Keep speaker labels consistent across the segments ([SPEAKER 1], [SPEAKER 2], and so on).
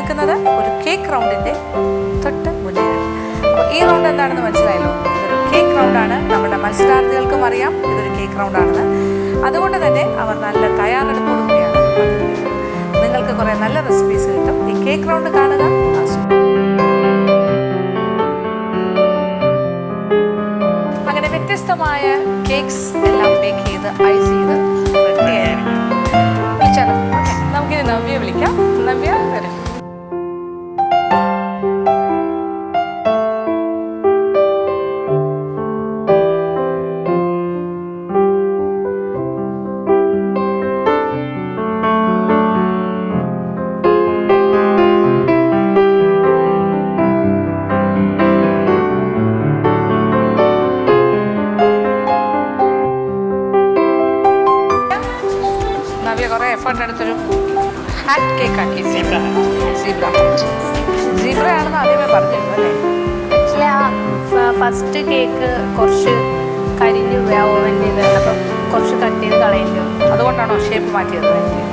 [SPEAKER 1] നിൽക്കുന്നത് ഒരു കേക്ക് റൗണ്ടിൻ്റെ തൊട്ട് മുന്നെയാണ്. അപ്പോൾ ഈ റൗണ്ട് എന്താണെന്ന് മനസ്സിലായല്ലോ. ഇതൊരു കേക്ക് റൗണ്ടാണ്. നമ്മുടെ മത്സരാർത്ഥികൾക്കും അറിയാം ഇതൊരു കേക്ക് റൗണ്ടാണെന്ന്. അതുകൊണ്ട് തന്നെ അവർ നല്ല തയ്യാറെടുപ്പോടുകൂടിയാണ് വന്നിരിക്കുന്നത്. നിങ്ങൾക്ക് കുറേ നല്ല റെസിപ്പീസ് കിട്ടും. ഈ കേക്ക് റൗണ്ട് കാണുക, അങ്ങനെ വ്യത്യസ്തമായ കേക്ക്സ് എല്ലാം ബേക്ക് ചെയ്ത് ഐസ് ചെയ്ത് റെഡിയായിരിക്കും. വിളിച്ചാലോ? ഓക്കെ, നമുക്കിനി നവ്യ വിളിക്കാം. നവ്യ വരും. കുറേ എഫേർട്ട് എടുത്തൊരു ഹാറ്റ് കേക്ക് ആക്കി. സീബ്രയാണെന്ന് ആദ്യമേ പറഞ്ഞിരുന്നു അല്ലേ?
[SPEAKER 2] ആക്ച്വലി ആ ഫസ്റ്റ് കേക്ക് കുറച്ച് കരിഞ്ഞു ഓവനിൽ, അപ്പം കുറച്ച് കട്ട് ചെയ്ത് കളയേണ്ടി വന്നു.
[SPEAKER 1] അതുകൊണ്ടാണോ ഷേപ്പ് മാറ്റിയത്?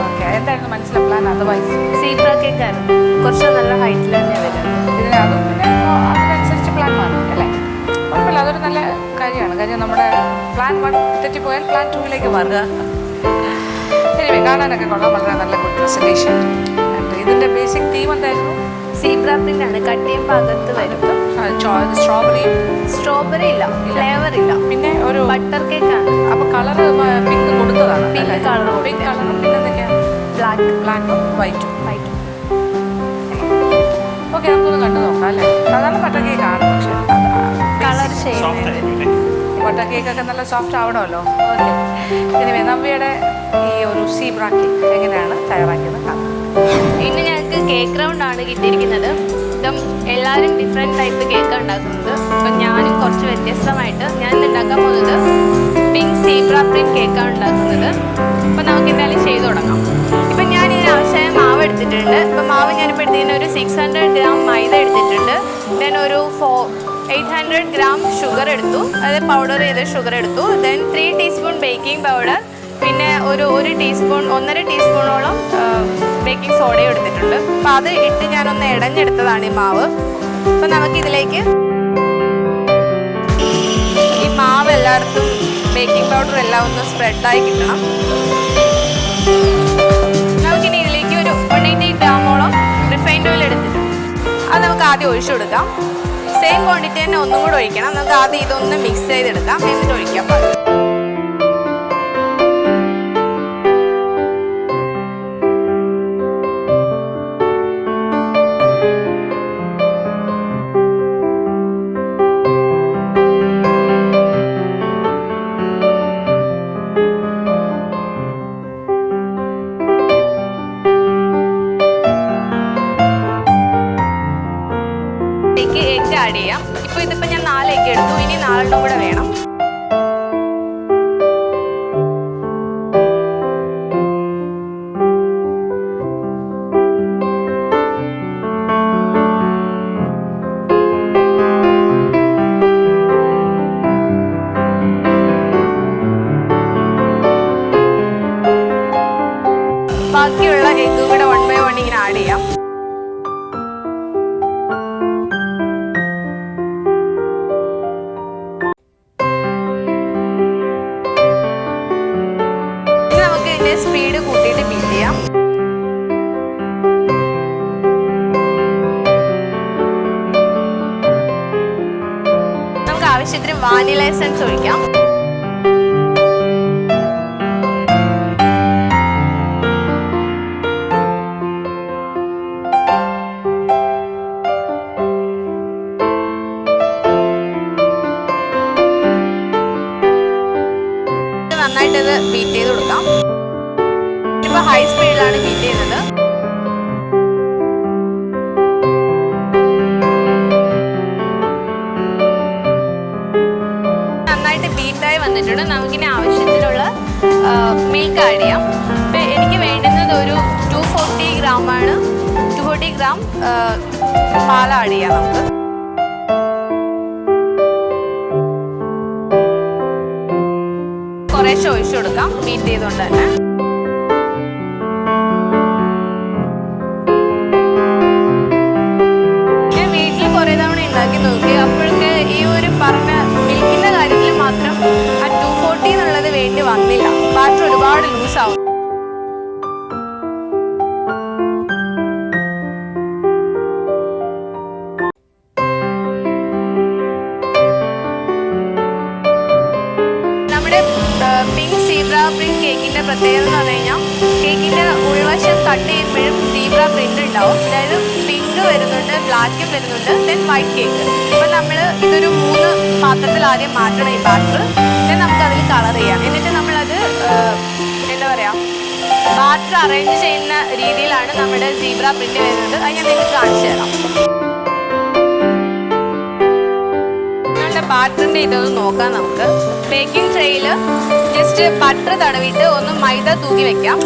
[SPEAKER 1] ഓക്കെ, എന്തായിരുന്നു മനസ്സിലെ പ്ലാൻ? അതർവൈസ്
[SPEAKER 2] സീബ്ര കേക്കായിരുന്നു, കുറച്ച് നല്ല ഹൈറ്റിൽ തന്നെ വരുന്നത്.
[SPEAKER 1] അതും പിന്നെ അതിനനുസരിച്ച് പ്ലാൻ മാറും അല്ലേ? കുഴപ്പമില്ല, അതൊരു നല്ല കാര്യമാണ്. കാര്യം നമ്മുടെ പ്ലാൻ 1 തെറ്റിപ്പോയാൽ പ്ലാൻ 2ലേക്ക് മാറുക. കാണാനൊക്കെ കൊള്ളാം, വളരെ നല്ല ഗുഡ് പ്രസന്റേഷൻ. ഇതിന്റെ ബേസിക് തീം എന്തായിരുന്നു?
[SPEAKER 2] സീബ്ര പ്രിന്റാണ്. കട്ട് ചെയ്യുമ്പോൾ അകത്ത് വരും. സ്ട്രോബെറി ഇല്ല, ഫ്ലേവർ ഇല്ല. പിന്നെ ഒരു ബട്ടർ കേക്കാണ്.
[SPEAKER 1] അപ്പൊ കളർ പിങ്ക് കൊടുത്തതാണ്.
[SPEAKER 2] പിങ്ക് കളറും
[SPEAKER 1] പിന്നെ എന്തൊക്കെയാണ്? ബ്ലാക്കും വൈറ്റും. ഓക്കെ, നമുക്കൊന്ന് കണ്ടു നോക്കാം അല്ലേ? സാധാരണ ബട്ടർ കേക്കാണ്, പക്ഷെ
[SPEAKER 2] കളർ ഷെയ്ഡ്
[SPEAKER 1] ബട്ടർ കേക്കൊക്കെ നല്ല സോഫ്റ്റ് ആവണമല്ലോ. ഓക്കെ, ഇനി നവ്യയുടെ ഈ ഒരു സീബ്ര കേക്ക് എങ്ങനെയാണ് തയ്യാറാക്കിയത് കാണാം.
[SPEAKER 2] ഇന്ന് ഞങ്ങൾക്ക് കേക്ക് റൗണ്ടാണ് കിട്ടിയിരിക്കുന്നത്. ഇതും എല്ലാവരും ഡിഫറെൻറ്റ് ടൈപ്പ് കേക്കാണ് ഉണ്ടാക്കുന്നത്. അപ്പം ഞാനും കുറച്ച് വ്യത്യസ്തമായിട്ട് ഞാൻ ഇന്ന് ഉണ്ടാക്കാൻ പോകുന്നത് പിങ്ക് സീബ്ര പ്രിന്റ് കേക്കാണ് ഉണ്ടാക്കുന്നത്. അപ്പം നമുക്ക് എന്തായാലും ചെയ്ത് തുടങ്ങാം. ഇപ്പം ഞാൻ ഇതിന് ആവശ്യമായ മാവ് എടുത്തിട്ടുണ്ട്. ഇപ്പം മാവ് ഞാനിപ്പോൾ എടുത്തിരിക്കുന്ന ഒരു 600 ഗ്രാം മൈദ എടുത്തിട്ടുണ്ട്. ദെൻ ഒരു 800 ഗ്രാം ഷുഗർ എടുത്തു, അതായത് പൗഡർ ചെയ്ത ഷുഗർ എടുത്തു. ദെൻ 3 ടീസ്പൂൺ ബേക്കിംഗ് പൗഡർ, പിന്നെ ഒരു 1.5 ടീസ്പൂണോളം ബേക്കിംഗ് സോഡയും എടുത്തിട്ടുണ്ട്. അപ്പം അത് ഇട്ട് ഞാനൊന്ന് ഇടഞ്ഞെടുത്തതാണ് ഈ മാവ്. അപ്പം നമുക്കിതിലേക്ക് ഈ മാവ് എല്ലായിടത്തും ബേക്കിംഗ് പൗഡർ എല്ലാം ഒന്ന് സ്പ്രെഡായി കിട്ടണം. നമുക്കിനി ഇതിലേക്ക് ഒരു 180 ഗ്രാമോളം റിഫൈൻഡ് ഓയിൽ എടുത്തിട്ടുണ്ട്. അത് നമുക്ക് ആദ്യം ഒഴിച്ചു കൊടുക്കാം. സെയിം ക്വാണ്ടിറ്റി തന്നെ ഒന്നും കൂടെ ഒഴിക്കണം. നമുക്ക് ആദ്യം ഇതൊന്ന് മിക്സ് ചെയ്തെടുക്കാം, എന്നിട്ട് ഒഴിക്കാൻ പാടില്ല. എഗ് ആഡ് ചെയ്യാം. ഇപ്പോൾ ഇതിപ്പോൾ ഞാൻ 4 എഗ് എടുത്തു, ഇനി 4 കൂടെ വേണം. ബാക്കിയുള്ള എഗ്ഗും കൂടെ 1 by 1 ഇങ്ങനെ ആഡ് ചെയ്യാം. സ്പീഡ് കൂട്ടിയിട്ട് ബീറ്റ് ചെയ്യാം. നമുക്ക് ആവശ്യത്തിന് വാനില എസൻസ് ഒഴിക്കാം. നന്നായിട്ടത് ബീറ്റ് ചെയ്ത് കൊടുക്കാം. ഇപ്പോൾ ഹൈ സ്പീഡിലാണ് ബീറ്റ് ചെയ്യുന്നത്. നന്നായിട്ട് ബീറ്റായി വന്നിട്ടുണ്ട്. നമുക്കിനി ആവശ്യത്തിനുള്ള മിൽക്ക് ആഡ് ചെയ്യാം. ഇപ്പം എനിക്ക് വേണ്ടുന്നത് ഒരു 240 ഗ്രാമാണ്. 240 ഗ്രാം പാൽ ആഡ് ചെയ്യാം. നമുക്ക് കുറേശ്ശെ ഒഴിച്ചു കൊടുക്കാം ബീറ്റ് ചെയ്തുകൊണ്ട് തന്നെ. പ്രിന്റ് കേക്കിൻ്റെ പ്രത്യേകത എന്ന് പറഞ്ഞു കഴിഞ്ഞാൽ കേക്കിൻ്റെ ഉൾവശം കട്ട് ചെയ്യുമ്പോഴും സീബ്ര പ്രിന്റ് ഉണ്ടാവും. അതായത് പിങ്ക് വരുന്നുണ്ട്, ബ്ലാക്കും വരുന്നുണ്ട്, ദെൻ വൈറ്റ് കേക്ക്. അപ്പം നമ്മൾ ഇതൊരു 3 പാത്രത്തിൽ ആദ്യം മാറ്റണം ഈ ബാറ്റർ. ദെൻ നമുക്കതിൽ കളർ ചെയ്യാം. എന്നിട്ട് നമ്മളത് എന്താ പറയുക, ബാറ്റർ അറേഞ്ച് ചെയ്യുന്ന രീതിയിലാണ് നമ്മുടെ സീബ്ര പ്രിന്റ് വരുന്നത്. അത് ഞാൻ നിങ്ങൾക്ക് കാണിച്ചു തരാം. ബാറ്ററിൻ്റെ ഇതൊന്ന് നോക്കാം നമുക്ക്. ബേക്കിംഗ് ട്രേയിൽ ജസ്റ്റ് ബട്ടർ തടവിയിട്ട് ഒന്ന് മൈദ തൂക്കി വെക്കാം.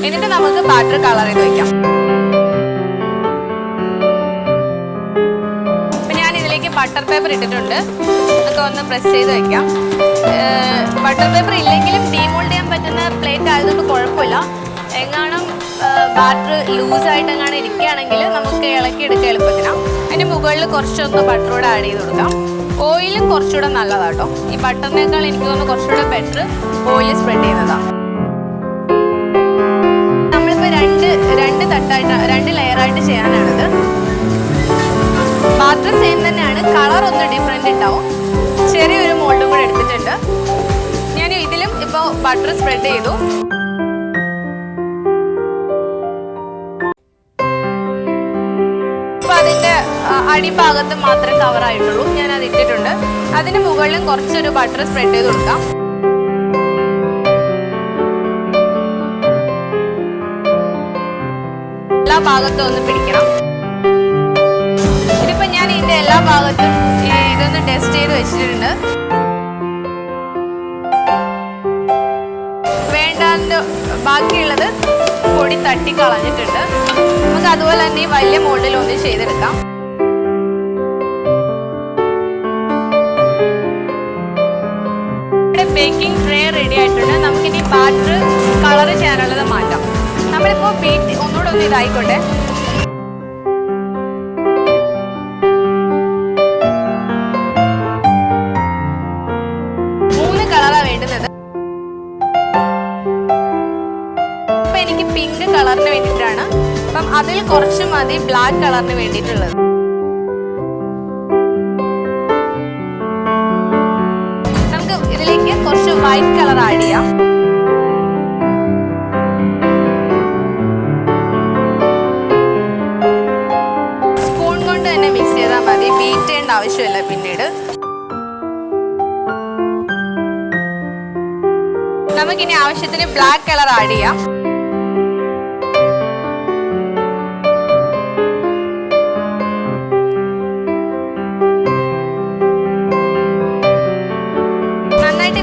[SPEAKER 2] എന്നിട്ട് നമുക്ക് ബാറ്റർ കളർ ചെയ്ത് വെക്കാം. അപ്പം ഞാൻ ഇതിലേക്ക് ബട്ടർ പേപ്പർ ഇട്ടിട്ടുണ്ട്. അതൊക്കെ ഒന്ന് പ്രസ് ചെയ്ത് വെക്കാം. ബട്ടർ പേപ്പർ ഇല്ലെങ്കിലും ഡീമോൾഡ് ചെയ്യാൻ പറ്റുന്ന പ്ലേറ്റ് ആയതുകൊണ്ട് കുഴപ്പമില്ല. എങ്ങാനും ബാറ്റർ ലൂസായിട്ട് എങ്ങാനും ഇരിക്കുകയാണെങ്കിൽ നമുക്ക് ഇളക്കി എടുക്കുക എളുപ്പത്തിനാണ്. അതിന് മുകളിൽ കുറച്ചൊന്ന് ബട്ടറോടെ ആഡ് ചെയ്ത് കൊടുക്കാം. ഓയിലും കുറച്ചുകൂടെ നല്ലതാട്ടോ. ഈ ബട്ടറിനേക്കാൾ എനിക്ക് തോന്നുന്നു കുറച്ചുകൂടെ ബെറ്റർ ഓയിൽ സ്പ്രെഡ് ചെയ്യുന്നതാണ്. നമ്മളിപ്പോൾ രണ്ട് തട്ടായിട്ട് 2 ലെയറായിട്ട് ചെയ്യാനാണിത്. ബാറ്റർ സെയിം തന്നെയാണ്, കളർ ഒന്ന് ഡിഫറെൻ്റ് ഉണ്ടാവും. ചെറിയൊരു മോൾഡും കൂടെ എടുത്തിട്ടുണ്ട്. ഞാൻ ഇതിലും ഇപ്പോൾ ബട്ടർ സ്പ്രെഡ് ചെയ്തു. അതിൻ്റെ അടിഭാഗത്ത് മാത്രമേ കവറായിട്ടുള്ളൂ. ഞാൻ അത് ഇട്ടിട്ടുണ്ട്. അതിന് മുകളിലും കുറച്ചൊരു ബട്ടർ സ്പ്രെഡ് ചെയ്ത് കൊടുക്കാം. എല്ലാ ഭാഗത്തും ഒന്ന് പിടിക്കണം. ഇതിപ്പോൾ ഞാൻ ഇതിൻ്റെ എല്ലാ ഭാഗത്തും ഇതൊന്ന് ടെസ്റ്റ് ചെയ്ത് വെച്ചിട്ടുണ്ട്. വേണ്ടാണ്ട് ബാക്കിയുള്ളത് പൊടി തട്ടി കളഞ്ഞിട്ടുണ്ട്. നമുക്ക് അതുപോലെ തന്നെ ഈ വലിയ മോഡൽ ഒന്ന് ചെയ്തെടുക്കാം. ഇവിടെ ബേക്കിംഗ് ട്രേ റെഡി ആയിട്ടുണ്ട്. നമുക്കിനി ബാറ്റർ കളർ ചെയ്യാനുള്ളത് മാറ്റാം. നമ്മളിപ്പോൾ ബീറ്റ് ഒന്നുകൂടെ ഒന്ന് ഇതായിക്കോട്ടെ. മൂന്ന് കളറാണ് വേണ്ടുന്നത്. ഇപ്പം എനിക്ക് പിങ്ക് കളറിന് വേണ്ടിയിട്ടാണ്. അപ്പം അതിൽ കുറച്ച് മതി ബ്ലാക്ക് കളറിന് വേണ്ടിയിട്ടുള്ളത്. നമുക്ക് ഇതിലേക്ക് കുറച്ച് വൈറ്റ് കളർ ആഡ് ചെയ്യാം. സ്പൂൺ കൊണ്ട് തന്നെ മിക്സ് ചെയ്താൽ മതി, ബീറ്റ് ചെയ്യേണ്ട ആവശ്യമില്ല പിന്നീട്. നമുക്കിനി ആവശ്യത്തിന് ബ്ലാക്ക് കളർ ആഡ് ചെയ്യാം.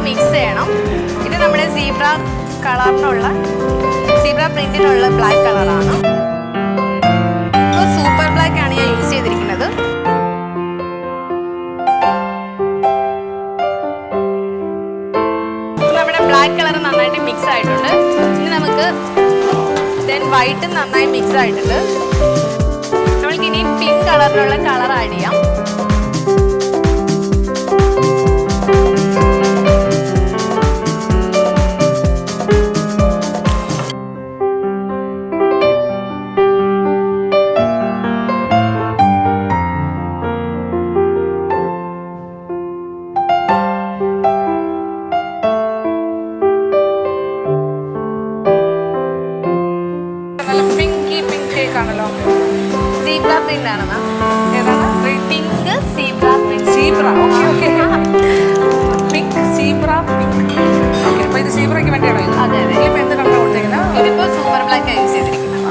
[SPEAKER 2] മിക്സ് ചെയ്യണം. ഇത് നമ്മുടെ സീബ്ര പ്രിന്റിനുള്ള ബ്ലാക്ക് കളറാണ്. സൂപ്പർ ബ്ലാക്ക് ആണ് ഞാൻ യൂസ് ചെയ്തിരിക്കുന്നത്. നമ്മുടെ ബ്ലാക്ക് കളർ നന്നായിട്ട് മിക്സ് ആയിട്ടുണ്ട്. ഇനി നമുക്ക് വൈറ്റ് നന്നായി മിക്സ് ആയിട്ടുണ്ട്. നമ്മൾക്കിനി പിങ്ക് കളറിനുള്ള കളർ ആഡ് ചെയ്യാം.
[SPEAKER 1] ആണല്ലോ
[SPEAKER 2] സീബ്ര പ്രിന്റ് ആണ് മാം.
[SPEAKER 1] ഏതാണ്?
[SPEAKER 2] Pink zebra print.
[SPEAKER 1] Zebra, okay okay. Pink zebra pink. Okay, അപ്പോൾ ഇത് സീബ്രയ്ക്ക് വേണ്ടിയാണോ ഇത്?
[SPEAKER 2] അതെ അതെ.
[SPEAKER 1] ഇതിപ്പോൾ എന്ത് കളറാണ് കൊടുത്തേക്കുന്നത്?
[SPEAKER 2] ഇതിപ്പോൾ സൂപ്പർ ബ്ലാക്ക് ആണ് യൂസ് ചെയ്തിരിക്കുന്നത്.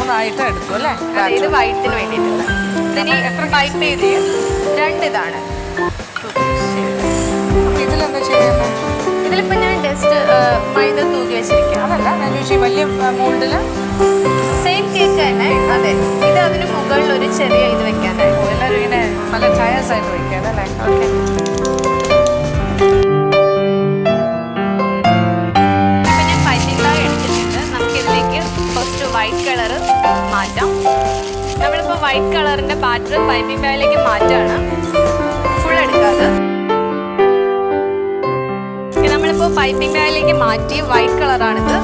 [SPEAKER 1] 3 എടുത്തു അല്ലേ?
[SPEAKER 2] ഇത് വൈറ്റിന് വേണ്ടിയിട്ടുള്ള. ഇതിന് എത്ര വൈറ്റ് ചെയ്ത് 2 ഇതാണ്.
[SPEAKER 1] അപ്പോൾ ഇതിലെന്താ ചെയ്യുന്നത്?
[SPEAKER 2] ഇതിലിപ്പോൾ ഞാൻ ജസ്റ്റ് മൈദ തൂക്കി വെച്ചിരിക്കുക.
[SPEAKER 1] അതല്ല ഞാൻ ചോദിച്ചു, വലിയ മോൾഡിൽ
[SPEAKER 2] സെയിം കേക്ക് തന്നെ. അതെ, ഇത് അതിന് മുകളിൽ ഒരു ചെറിയ ഇത് വെക്കാനായിട്ട്.
[SPEAKER 1] എല്ലാവരും ഇങ്ങനെ നല്ല ടയേഴ്സ് ആയിട്ട് വയ്ക്കുക അല്ലേ? ഓക്കെ.
[SPEAKER 2] ഇപ്പം ഞാൻ പൈപ്പിംഗ് ബാഗ് എടുത്തിട്ടുണ്ട്. നമുക്കിതിലേക്ക് ഫസ്റ്റ് വൈറ്റ് കളർ മാറ്റാം. നമ്മളിപ്പോൾ വൈറ്റ് കളറിൻ്റെ ബാറ്റർ പൈപ്പിംഗ് ബാഗിലേക്ക് മാറ്റാണ്, ഫുൾ എടുക്കാതെ. നമ്മളിപ്പോൾ പൈപ്പിംഗ് ബാഗിലേക്ക് മാറ്റി വൈറ്റ് കളറാണിത്.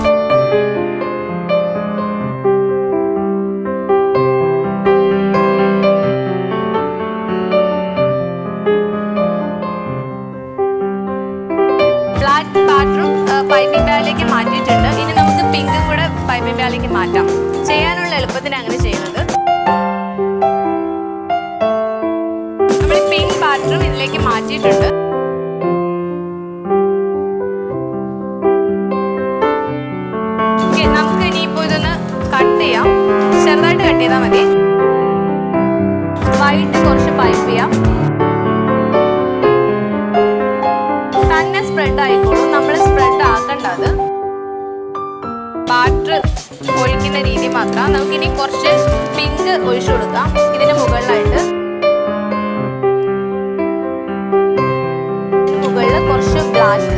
[SPEAKER 2] മസാലയിലേക്ക് മാറ്റാം. ചെയ്യാനുള്ള എളുപ്പത്തിന് അങ്ങനെ ചെയ്യുന്നത്. നമ്മൾ പിങ്ക് ബാറ്ററും ഇതിലേക്ക് മാറ്റിയിട്ടുണ്ട്. നമുക്ക് ഇനിയിപ്പോൾ ഇതൊന്ന് കട്ട് ചെയ്യാം. ചെറുതായിട്ട് കട്ട് ചെയ്താൽ മതി. വൈറ്റ് കുറച്ച് പൈപ്പ് ചെയ്യാം. തന്നെ സ്പ്രെഡ് ആയിക്കോളും. നമ്മൾ സ്പ്രെഡ് ആക്കണ്ട. അത് ബാറ്റർ ഒഴിക്കുന്ന രീതി മാത്രം. നമുക്കിനി കുറച്ച് പിങ്ക് ഒഴിച്ചു കൊടുക്കാം ഇതിന് മുകളിലായിട്ട്. മുകളിൽ കുറച്ച് ബ്ലാക്ക്.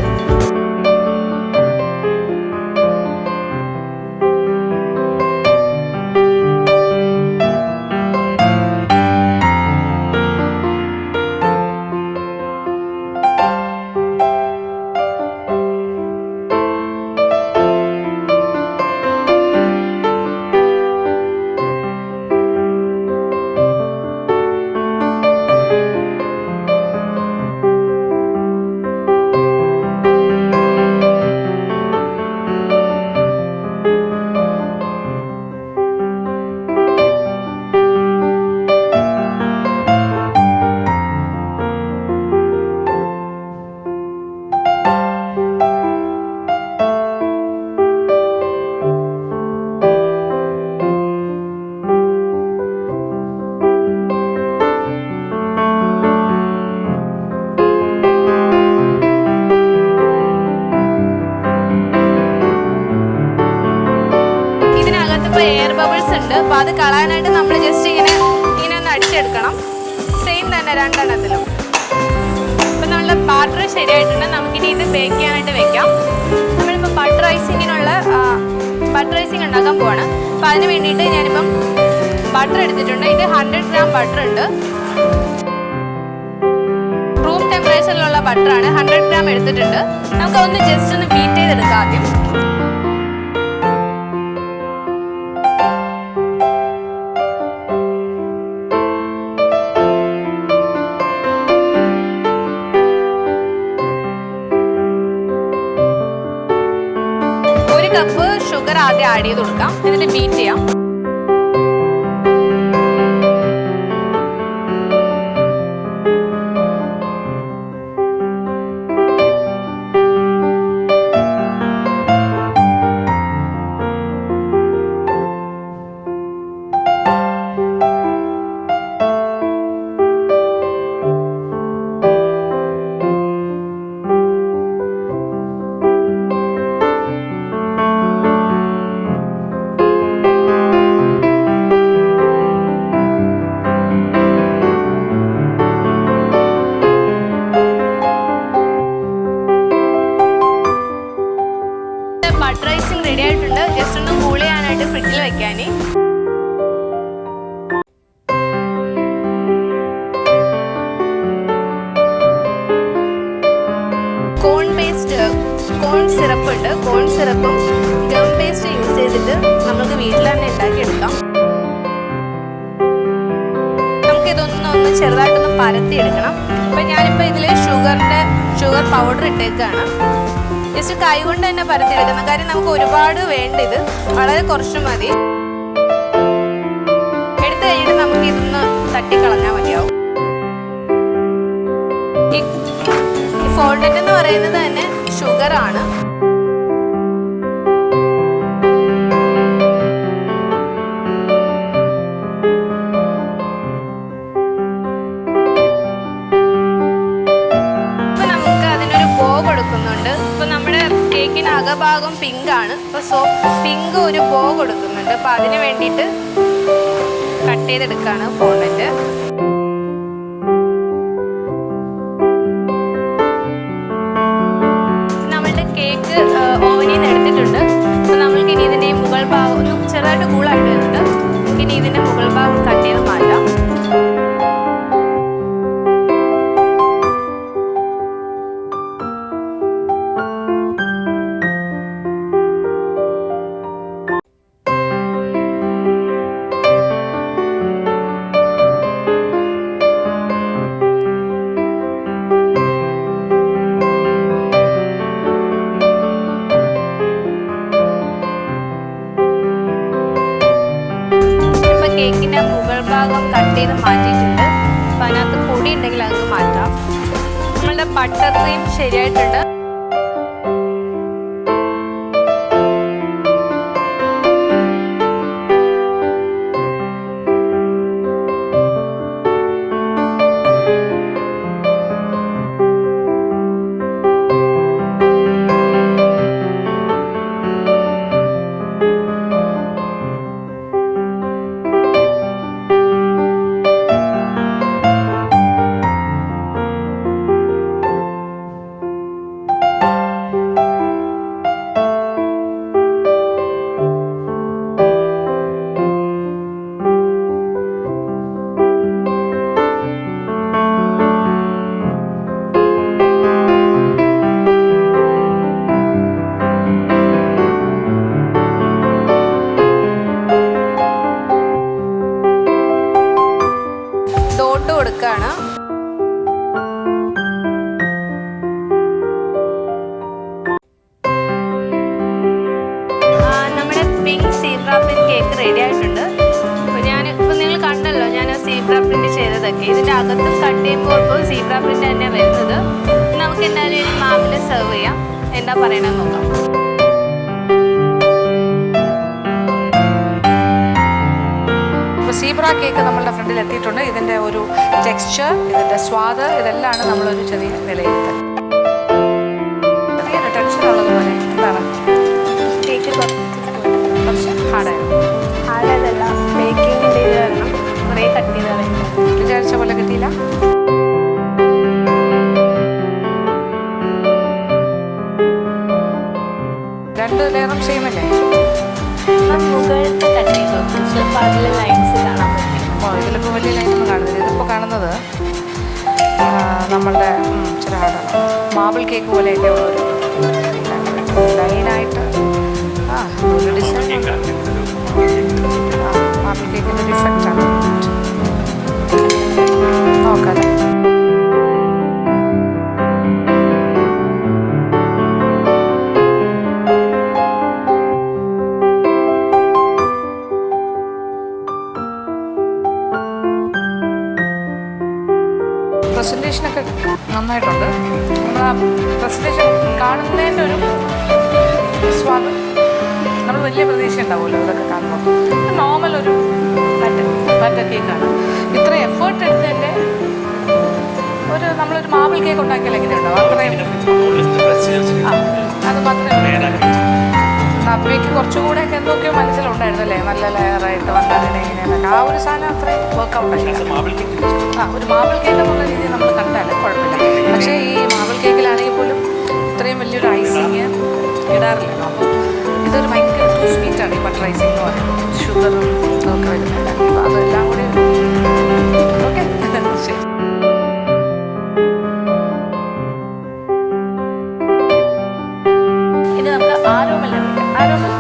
[SPEAKER 2] എയർ ബബിൾസ് ഉണ്ട്. അപ്പോൾ അത് കളയാനായിട്ട് നമ്മൾ ജസ്റ്റ് ഇങ്ങനെ ഒന്ന് അടിച്ചെടുക്കണം. സെയിം തന്നെ രണ്ടെണ്ണത്തിലും. ഇപ്പം നമ്മളുടെ ബാറ്റർ ശരിയായിട്ടുണ്ട്. നമുക്കിനി ഇത് ബേക്ക് ചെയ്യാനായിട്ട് വെക്കാം. നമ്മളിപ്പോൾ ബട്ടർ ഐസിങ് ഉണ്ടാക്കാൻ പോവാണ്. അപ്പോൾ അതിന് വേണ്ടിയിട്ട് ഞാനിപ്പം ബട്ടർ എടുത്തിട്ടുണ്ട്. ഇത് 100 ഗ്രാം ബട്ടർ ഉണ്ട്. റൂം ടെമ്പറേച്ചറിലുള്ള ബട്ടറാണ്. 100 ഗ്രാം എടുത്തിട്ടുണ്ട്. നമുക്കൊന്ന് ജസ്റ്റ് ഒന്ന് ബീറ്റ് ചെയ്തെടുക്കാം ആദ്യം. കപ്പ് ഷുഗർ ആദ്യം ആഡ് ചെയ്ത് കൊടുക്കാം. എന്നിട്ട് ബീറ്റ് ചെയ്യാം. ബട്ടർ ഐസിങ് റെഡി ആയിട്ടുണ്ട്. ജസ്റ്റ് ഒന്ന് കൂൾ ചെയ്യാനായിട്ട് ഫ്രിഡ്ജിൽ വെക്കാൻ. കോൺ സിറപ്പ് ഉണ്ട്. കോൺ സിറപ്പും ഗം പേസ്റ്റ് യൂസ് ചെയ്തിട്ട് നമുക്ക് വീട്ടിൽ തന്നെ ഉണ്ടാക്കിയെടുക്കാം. നമുക്കിതൊന്ന് ചെറുതായിട്ടൊന്ന് പരത്തിയെടുക്കണം. അപ്പം ഞാനിപ്പോൾ ഇതിൽ ഷുഗർ പൗഡർ ഇട്ടേക്കാണ്. ജസ്റ്റ് കൈ കൊണ്ട് തന്നെ പരത്തിയെടുക്കണം. കാര്യം നമുക്ക് ഒരുപാട് വേണ്ട, ഇത് വളരെ കുറച്ച് മതി. എടുത്തു കഴിഞ്ഞിട്ട് നമുക്ക് ഇതൊന്ന് തട്ടിക്കളഞ്ഞാൽ മതിയാവും. ഈ ഫോൾഡന്റ് എന്ന് പറയുന്നത് തന്നെ ഷുഗറാണ്. കൊടുക്കുന്നുണ്ട്. ഇപ്പോൾ നമ്മുടെ കേക്കിന് അകഭാഗം പിങ്ക് ആണ്. അപ്പോൾ പിങ്ക് ഒരു ബോ കൊടുക്കുന്നുണ്ട്. അപ്പോൾ അതിന് വേണ്ടിയിട്ട് കട്ട് ചെയ്തെടുക്കുകയാണ് ഫോണ്ടന്റ്. നമ്മളുടെ കേക്ക് ഓവനിൽ നിന്ന് എടുത്തിട്ടുണ്ട്. അപ്പോൾ നമ്മൾക്ക് ഇനി ഇതിൻ്റെ മുകൾ ഭാഗം ഒന്ന് ചെറുതായിട്ട് കൂളായിട്ട് വരുന്നുണ്ട്. ഇനി ഇതിൻ്റെ മുകൾ ഭാഗം കട്ട് ചെയ്ത് മാറ്റാം. ചെയ്ത് മാറ്റിയിട്ടുണ്ട്. അപ്പോൾ അതിനകത്ത് പൊടി ഉണ്ടെങ്കിൽ അത് മാറ്റാം. നമ്മളുടെ ബട്ടർ ക്രീം ശരിയായിട്ടുണ്ട്. കൊടുക്കുകയാണ്. നമ്മുടെ pink zebra print cake ready ആയിട്ടുണ്ട്. അപ്പോൾ നിങ്ങൾ കണ്ടല്ലോ ഞാൻ സീബ്ര പ്രിന്റ് ചെയ്തതൊക്കെ. ഇതിൻ്റെ അകത്തും കട്ട് ചെയ്യുമ്പോൾ ഇപ്പോൾ സീബ്ര പ്രിന്റ് തന്നെ വരുന്നത്. നമുക്ക് എന്തായാലും ഈ മാവിൽ സെർവ് ചെയ്യാം. എന്താ പറയണമെന്ന് നോക്കാം.
[SPEAKER 1] സീബ്ര കേക്ക് നമ്മളുടെ ഫ്രണ്ടിൽ എത്തിയിട്ടുണ്ട്. ഇതിൻ്റെ ഒരു ടെക്സ്ചർ, ഇതിൻ്റെ സ്വാദ്, ഇതെല്ലാം നമ്മളൊരു ചെറിയ വിലയിരുത്തൽ. ചെറിയൊരു ടെക്സ്ചർ ഉള്ളതുപോലെ എന്താണ്
[SPEAKER 2] കേക്ക്
[SPEAKER 1] കുറച്ച്
[SPEAKER 2] ഹാർഡായതല്ല, ബേക്കിങ്ങിൻ്റെ ഇത് കാരണം കുറേ കട്ട് ചെയ്ത് കളയുന്നു.
[SPEAKER 1] വിചാരിച്ച പോലെ കിട്ടിയില്ല. രണ്ട് ലെയറും സെയിം അല്ലേ?
[SPEAKER 2] മുകളിലത്തെ കട്ട് ചെയ്തു ചിലപ്പോൾ അതിൽ ലൈൻസ് കാണാൻ പറ്റും.
[SPEAKER 1] അപ്പോൾ ഇതിലിപ്പോൾ വലിയ ലൈനൊന്നും കാണുന്നില്ല. ഇതിപ്പോൾ കാണുന്നത് നമ്മളുടെ ചില ഹാർഡാണ്. മാബിൾ കേക്ക് പോലെയൊക്കെ ഉള്ളൊരു ലൈനായിട്ട് ഒരു ഡിസൈൻ. മാബിൾ കേക്കിൻ്റെ ഒരു ഇഫക്റ്റാണ്. നോക്കാം. പ്രസൻറ്റേഷനൊക്കെ നന്നായിട്ടുണ്ട്. നമ്മൾ ആ പ്രസൻറ്റേഷൻ കാണുന്നതിൻ്റെ ഒരു സ്വാദ് നമ്മൾ വലിയ പ്രതീക്ഷ ഉണ്ടാവുമല്ലോ ഇതൊക്കെ കാണുമ്പോൾ. നോർമൽ ഒരു ബട്ടർ കേക്കാണ്. ഇത്ര എഫേർട്ട് എടുത്തതിൻ്റെ ഒരു നമ്മളൊരു മാബിൾ കേക്ക് ഉണ്ടാക്കിയാൽ എങ്ങനെയുണ്ടാവും അത്രയും അത് മാത്രമേ നവ്യയ്ക്ക് കുറച്ചുകൂടെയൊക്കെ എന്തൊക്കെയോ മനസ്സിലുണ്ടായിരുന്നു അല്ലേ, നല്ല ലെയറായിട്ട് വന്നതിനെ ഇങ്ങനെയൊക്കെ. ആ ഒരു സാധനം അത്രയും വർക്കൗട്ടായില്ല. ഒരു മാബിൾ കേക്ക് എന്നുള്ള രീതിയിൽ നമ്മൾ കണ്ടാൽ കുഴപ്പമില്ല. പക്ഷേ ഈ മാബിൾ കേക്കിലാണെങ്കിൽ പോലും ഇത്രയും വലിയൊരു ഐസിങ് ഇടാറില്ലല്ലോ. അപ്പോൾ ഇതൊരു ഭയങ്കര ടു സ്വീറ്റാണ് ഈ ബട്ടർ ഐസിങ് എന്ന് പറയുന്നത്. ഷുഗറും ഇതൊക്കെ വരുന്നില്ല. അപ്പോൾ അതെല്ലാം കൂടി ഓക്കെ ശരി. ഇനി നമുക്ക് ആരോമല്ല ആരോമൽ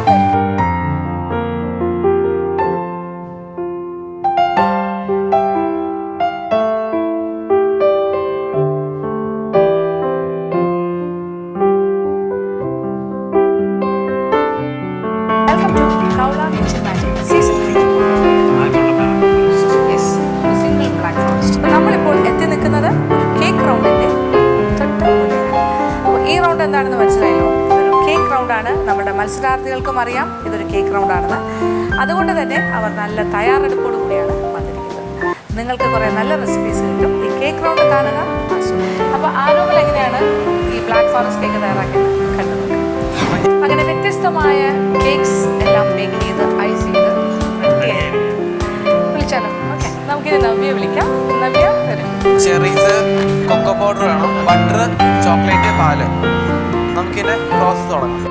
[SPEAKER 1] എന്താണെന്ന് മനസ്സിലായല്ലോ. ഇതൊരു കേക്ക് റൗണ്ടാണ്. നമ്മുടെ മത്സരാർത്ഥികൾക്കും അറിയാം ഇതൊരു കേക്ക് റൗണ്ടാണെന്ന്. അതുകൊണ്ട് തന്നെ അവർ നല്ല തയ്യാറെടുപ്പോടു കൂടിയാണ് വന്നിരിക്കുന്നത്. നിങ്ങൾക്ക് കുറേ നല്ല റെസിപ്പീസ് കിട്ടും. ഈ കേക്ക് റൗണ്ട് കാണുക. അപ്പോൾ ആരോമൽ എങ്ങനെയാണ് ഈ ബ്ലാക്ക് ഫോറസ്റ്റ് കേക്ക് തയ്യാറാക്കിയത് കണ്ടു. അങ്ങനെ വ്യത്യസ്തമായ കേക്ക്സ് എല്ലാം ബേക്ക് ചെയ്ത് ഐസ് ചെയ്ത് വിളിച്ചാലോ? ഓക്കെ, നമുക്കിനി നവ്യ വിളിക്കാം. നവ്യ വരും.
[SPEAKER 3] ചെറീസ്, കൊക്കോ പൗഡർ വേണം, ബട്ടർ, ചോക്ലേറ്റ്, പാല്. നമുക്കിതിൻ്റെ പ്രോസസ്സ് തുടങ്ങാം.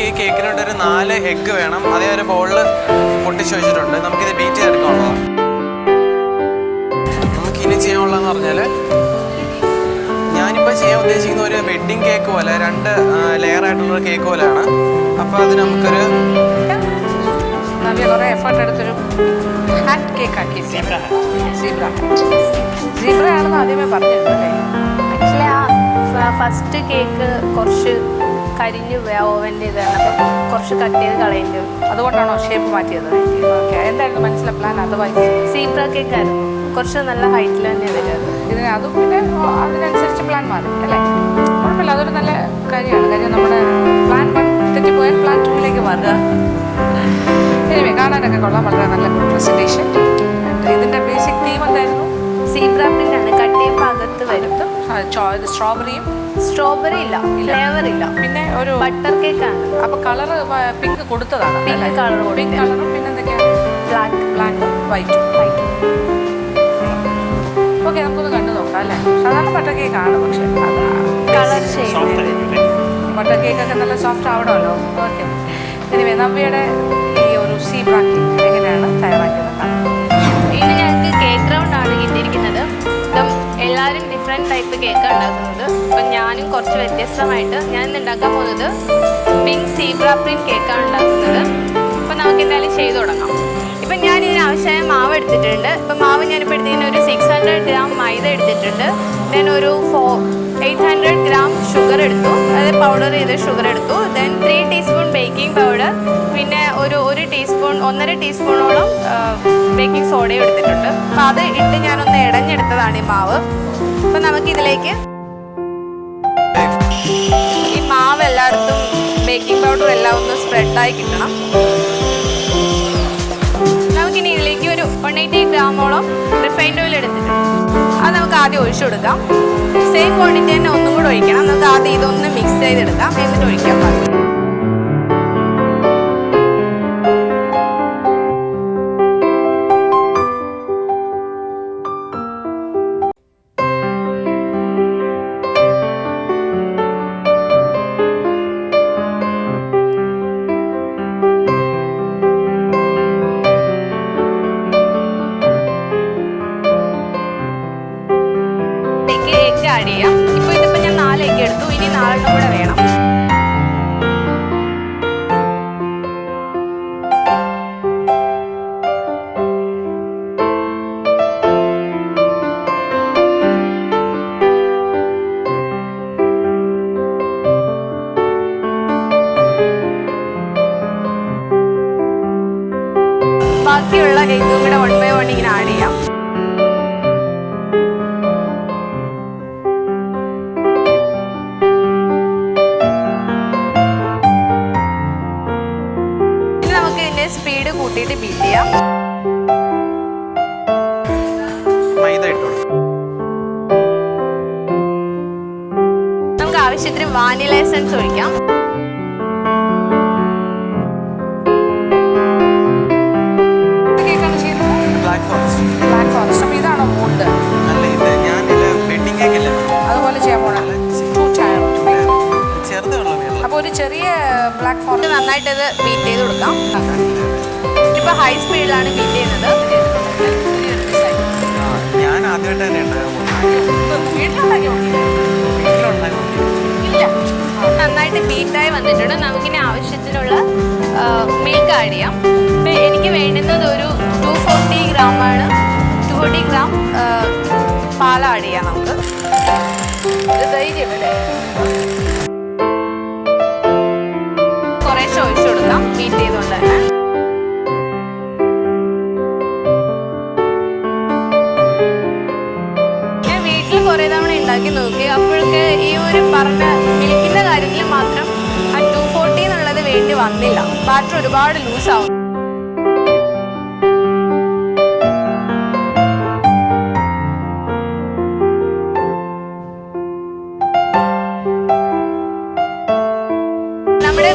[SPEAKER 3] ഈ കേക്കിനോട്ട് ഒരു 4 എഗ്ഗ് വേണം. അതേ ഒരു ബൗളിൽ പൊട്ടിച്ച് വെച്ചിട്ടുണ്ട്. നമുക്കിത് ബീറ്റ് ചെയ്തെടുക്കാനുള്ളതാണ്. നമുക്കിനി ചെയ്യാനുള്ളതെന്ന് പറഞ്ഞാൽ ഞാനിപ്പോൾ ചെയ്യാൻ ഉദ്ദേശിക്കുന്ന ഒരു വെഡ്ഡിങ് കേക്ക് പോലെ 2 ലെയറായിട്ടുള്ളൊരു കേക്ക് പോലെയാണ്. അപ്പോൾ അത് നമുക്കൊരു
[SPEAKER 1] നവ്യ കുറേ എഫേർട്ട് എടുത്തൊരു ഹാറ്റ് കേക്ക് ആക്കി. സീബ്ര ആണെന്ന് ആദ്യമേ പറഞ്ഞിരുന്നു അല്ലേ?
[SPEAKER 2] ആക്ച്വലി ഫസ്റ്റ് കേക്ക് കുറച്ച് കരിഞ്ഞു പോയി ആ ഓവൻ്റെ ഇതാണ്. അപ്പം കുറച്ച് കട്ട് ചെയ്ത് കളയേണ്ടി വരും.
[SPEAKER 1] അതുകൊണ്ടാണോ ഷേപ്പ് മാറ്റിയത്? ഓക്കെ. എന്തായിരുന്നു മനസ്സിലെ പ്ലാൻ? അതർവൈസ്
[SPEAKER 2] സീബ്ര കേക്ക് ആയിരുന്നു. കുറച്ച് നല്ല ഹൈറ്റിൽ തന്നെ വരും അത്.
[SPEAKER 1] ഇതിന് അതും പിന്നെ അതിനനുസരിച്ച് പ്ലാൻ മാറി അല്ലേ? കുഴപ്പമില്ല, അതൊരു നല്ല കാര്യമാണ്. കാര്യം നമ്മുടെ പ്ലാൻ 1 തെറ്റിപ്പോയാൽ പ്ലാൻ 2ലേക്ക് മാറുക. എനിവേ കാണാനൊക്കെ കൊള്ളാം. വളരെ നല്ല പ്രസൻറ്റേഷൻ. ഇതിൻ്റെ ബേസിക് തീം എന്തായിരുന്നു?
[SPEAKER 2] സീബ്ര പ്രിന്റ് ആണ്. കട്ട് ചെയ്യുമ്പോൾ അകത്ത് വരും.
[SPEAKER 1] സ്ട്രോബെറിയും
[SPEAKER 2] സ്ട്രോബെറി ഇല്ല, ഫ്ലേവർ ഇല്ല.
[SPEAKER 1] പിന്നെ ഒരു
[SPEAKER 2] ബട്ടർ കേക്ക് ആണ്.
[SPEAKER 1] അപ്പോൾ കളറ് പിങ്ക് കൊടുത്തതാണ്.
[SPEAKER 2] പിങ്ക് കളർ
[SPEAKER 1] പിങ്ക് കളറും പിന്നെ എന്തൊക്കെയാണ്?
[SPEAKER 2] ബ്ലാക്ക്
[SPEAKER 1] വൈറ്റും. ഓക്കെ, നമുക്കൊന്ന് കണ്ടു നോക്കാം അല്ലേ? സാധാരണ ബട്ടർ കേക്ക് ആണ്, പക്ഷേ
[SPEAKER 2] കളർ ഷെയ്ഡ്.
[SPEAKER 1] ബട്ടർ കേക്കൊക്കെ നല്ല സോഫ്റ്റ് ആവണമല്ലോ. ഓക്കെ. എനിവേ നവ്യയുടെ ഈ ഒരു സീബ്ര കേക്ക് എങ്ങനെയാണ് തയ്യാറാക്കിയത്?
[SPEAKER 2] ഇന്ന് ഞങ്ങൾക്ക് കേക്ക് റൗണ്ട് ആണ് കിട്ടിയിരിക്കുന്നത്. ഇപ്പം എല്ലാവരും ഡിഫറെൻറ്റ് ടൈപ്പ് കേക്കാണ് ഉണ്ടാക്കുന്നത്. അപ്പം ഞാനും കുറച്ച് വ്യത്യസ്തമായിട്ട് ഞാൻ ഇന്ന് ഉണ്ടാക്കാൻ പോകുന്നത് പിങ്ക് സീബ്ര പ്രിന്റ് കേക്കാണ് ഉണ്ടാക്കുന്നത്. അപ്പം നമുക്ക് എന്തായാലും ചെയ്ത് തുടങ്ങാം. ഇപ്പം ഞാൻ ഇതിനാവശ്യമായ മാവ് എടുത്തിട്ടുണ്ട്. ഇപ്പം മാവ് ഞാനിപ്പോൾ എടുത്തിങ്ങനെ ഒരു 600 ഗ്രാം മൈദ എടുത്തിട്ടുണ്ട്. ദെൻ ഒരു 800 ഗ്രാം ഷുഗർ എടുത്തു, അതായത് പൗഡർ ചെയ്ത ഷുഗർ എടുത്തു. ദെൻ 3 ടീസ്പൂൺ ബേക്കിംഗ് പൗഡർ, പിന്നെ ഒരു 1.5 ടീസ്പൂണോളം ബേക്കിംഗ് സോഡയും എടുത്തിട്ടുണ്ട്. അപ്പോൾ അത് ഇട്ട് ഞാനൊന്ന് ഇടഞ്ഞെടുത്തതാണ് ഈ മാവ്. അപ്പം നമുക്കിതിലേക്ക് ഈ മാവ് എല്ലായിടത്തും ബേക്കിംഗ് പൗഡർ എല്ലാം ഒന്ന് സ്പ്രെഡായി കിട്ടണം. നമുക്കിനി ഇതിലേക്ക് ഒരു 180 ഗ്രാമോളം റിഫൈൻഡ് ഓയിൽ എടുത്തിട്ടുണ്ട്. അത് നമുക്ക് ആദ്യം ഒഴിച്ചു കൊടുക്കാം. സെയിം ക്വാണ്ടിറ്റി തന്നെ ഒന്നും കൂടെ ഒഴിക്കണം. നമുക്ക് ആദ്യം ഇതൊന്ന് മിക്സ് ചെയ്തെടുക്കാം, എന്നിട്ട് ഒഴിക്കാൻ പാടില്ല. ആഡ് ചെയ്യാം. ഇപ്പോൾ ഇതിപ്പോൾ ഞാൻ 4 എഗ്ഗ് എടുത്തു, ഇനി 4 കൂടെ വേണം. ബാക്കിയുള്ള എഗ്ഗും കൂടെ 1 by 1 ഇങ്ങനെ ആഡ് ചെയ്യാം. സ്പീഡ് കൂട്ടിയിട്ട് ബീറ്റ് ചെയ്യാം.
[SPEAKER 3] മൈദ ഇട്ടു.
[SPEAKER 2] നമുക്ക് ആവശ്യത്തിന് വാനില എസൻസ് ഒഴിക്കാം.
[SPEAKER 1] കേക്കാണ് ചെയ്യുന്നത്
[SPEAKER 3] ബ്ലാക്ക് ഫോറസ്റ്റ്.
[SPEAKER 1] Black forest. അപ്പോൾ ഇതാണോ മോൾഡ്?
[SPEAKER 3] അല്ല, ഇത് ഞാനില്ല വെഡിങ് കേക്ക് അല്ലേ
[SPEAKER 1] അതുപോലെ ചെയ്യാൻ പോകണം.
[SPEAKER 3] ചെറുതുള്ള.
[SPEAKER 1] അപ്പോൾ ഒരു ചെറിയ ബ്ലാക്ക് ഫോറസ്റ്റ്
[SPEAKER 2] നന്നായിട്ട് ഇത് ബീറ്റ് ചെയ്ത് കൊടുക്കാം. ഇപ്പോൾ ഹൈ സ്പീഡിലാണ് ബീറ്റ് ചെയ്യുന്നത്.
[SPEAKER 3] ഞാൻ ആദ്യമായിട്ട് തന്നെ
[SPEAKER 2] നന്നായിട്ട് ബീറ്റായി വന്നിട്ടുണ്ട്. നമുക്കിനി ആവശ്യത്തിനുള്ള മിൽക്ക് ആഡ് ചെയ്യാം. ഇപ്പം എനിക്ക് വേണ്ടുന്നത് ഒരു 240 ഗ്രാമാണ്. 240 ഗ്രാം പാൽ ആഡ് ചെയ്യാം. നമുക്ക് കുറേശ്ശെ ഒഴിച്ചു കൊടുക്കാം ബീറ്റ് ചെയ്തുകൊണ്ട് തന്നെ. ഞാൻ വീട്ടിൽ കുറേ തവണ ഉണ്ടാക്കി നോക്കി. അപ്പോഴൊക്കെ ഈ ഒരു പറഞ്ഞ മിൽക്കിൻ്റെ കാര്യത്തിൽ മാത്രം ആ 240 എന്നുള്ളത് വേണ്ടി വന്നില്ല. ബാറ്റർ ഒരുപാട് ലൂസാവും. നമ്മുടെ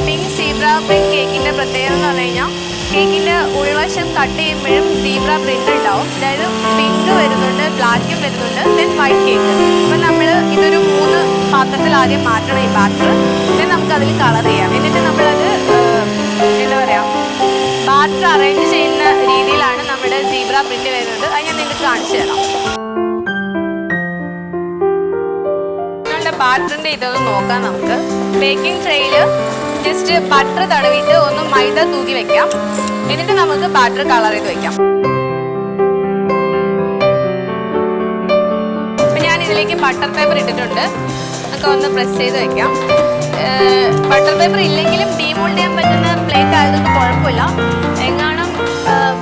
[SPEAKER 2] പിങ്ക് സീബ്ര പ്രിന്റ് കേക്കിൻ്റെ പ്രത്യേകത എന്ന് പറഞ്ഞു കഴിഞ്ഞാൽ കേക്കിൻ്റെ ഉൾവശം കട്ട് ചെയ്യുമ്പോഴും സീബ്ര പ്രിന്റ് ഉണ്ടാവും. അതായത് പിങ്ക് വരുന്നുണ്ട്, ബ്ലാക്കും വരുന്നുണ്ട്, ദെൻ വൈറ്റ് കേക്ക്. അപ്പം നമ്മൾ ഇതൊരു 3 പാത്രത്തിൽ ആദ്യം മാറ്റണം ഈ ബാറ്റർ. ദെൻ നമുക്കതിൽ കളർ ചെയ്യാം. എന്നിട്ട് നമ്മളത് എന്താ പറയുക, ബാറ്റർ അറേഞ്ച് ചെയ്യുന്ന രീതിയിലാണ് നമ്മുടെ സീബ്ര പ്രിന്റ് വരുന്നത്. അത് ഞാൻ നിങ്ങൾക്ക് കാണിച്ചു തരാം. നമ്മളുടെ ബാറ്ററിൻ്റെ ഇതൊന്ന് നോക്കാം. നമുക്ക് ബേക്കിംഗ് ട്രേയിൽ ജസ്റ്റ് ബട്ടർ തടവിയിട്ട് ഒന്ന് മൈദ തൂക്കി വെക്കാം. എന്നിട്ട് നമുക്ക് ബാറ്റർ കളർ ചെയ്ത് വെക്കാം. അപ്പം ഞാൻ ഇതിലേക്ക് ബട്ടർ പേപ്പർ ഇട്ടിട്ടുണ്ട്. ഒക്കെ ഒന്ന് പ്രസ് ചെയ്ത് വെക്കാം. ബട്ടർ പേപ്പർ ഇല്ലെങ്കിലും ഡീമോൾഡ് ചെയ്യാൻ പറ്റുന്ന പ്ലേറ്റ് ആയതുകൊണ്ട് കുഴപ്പമില്ല. എങ്ങാനും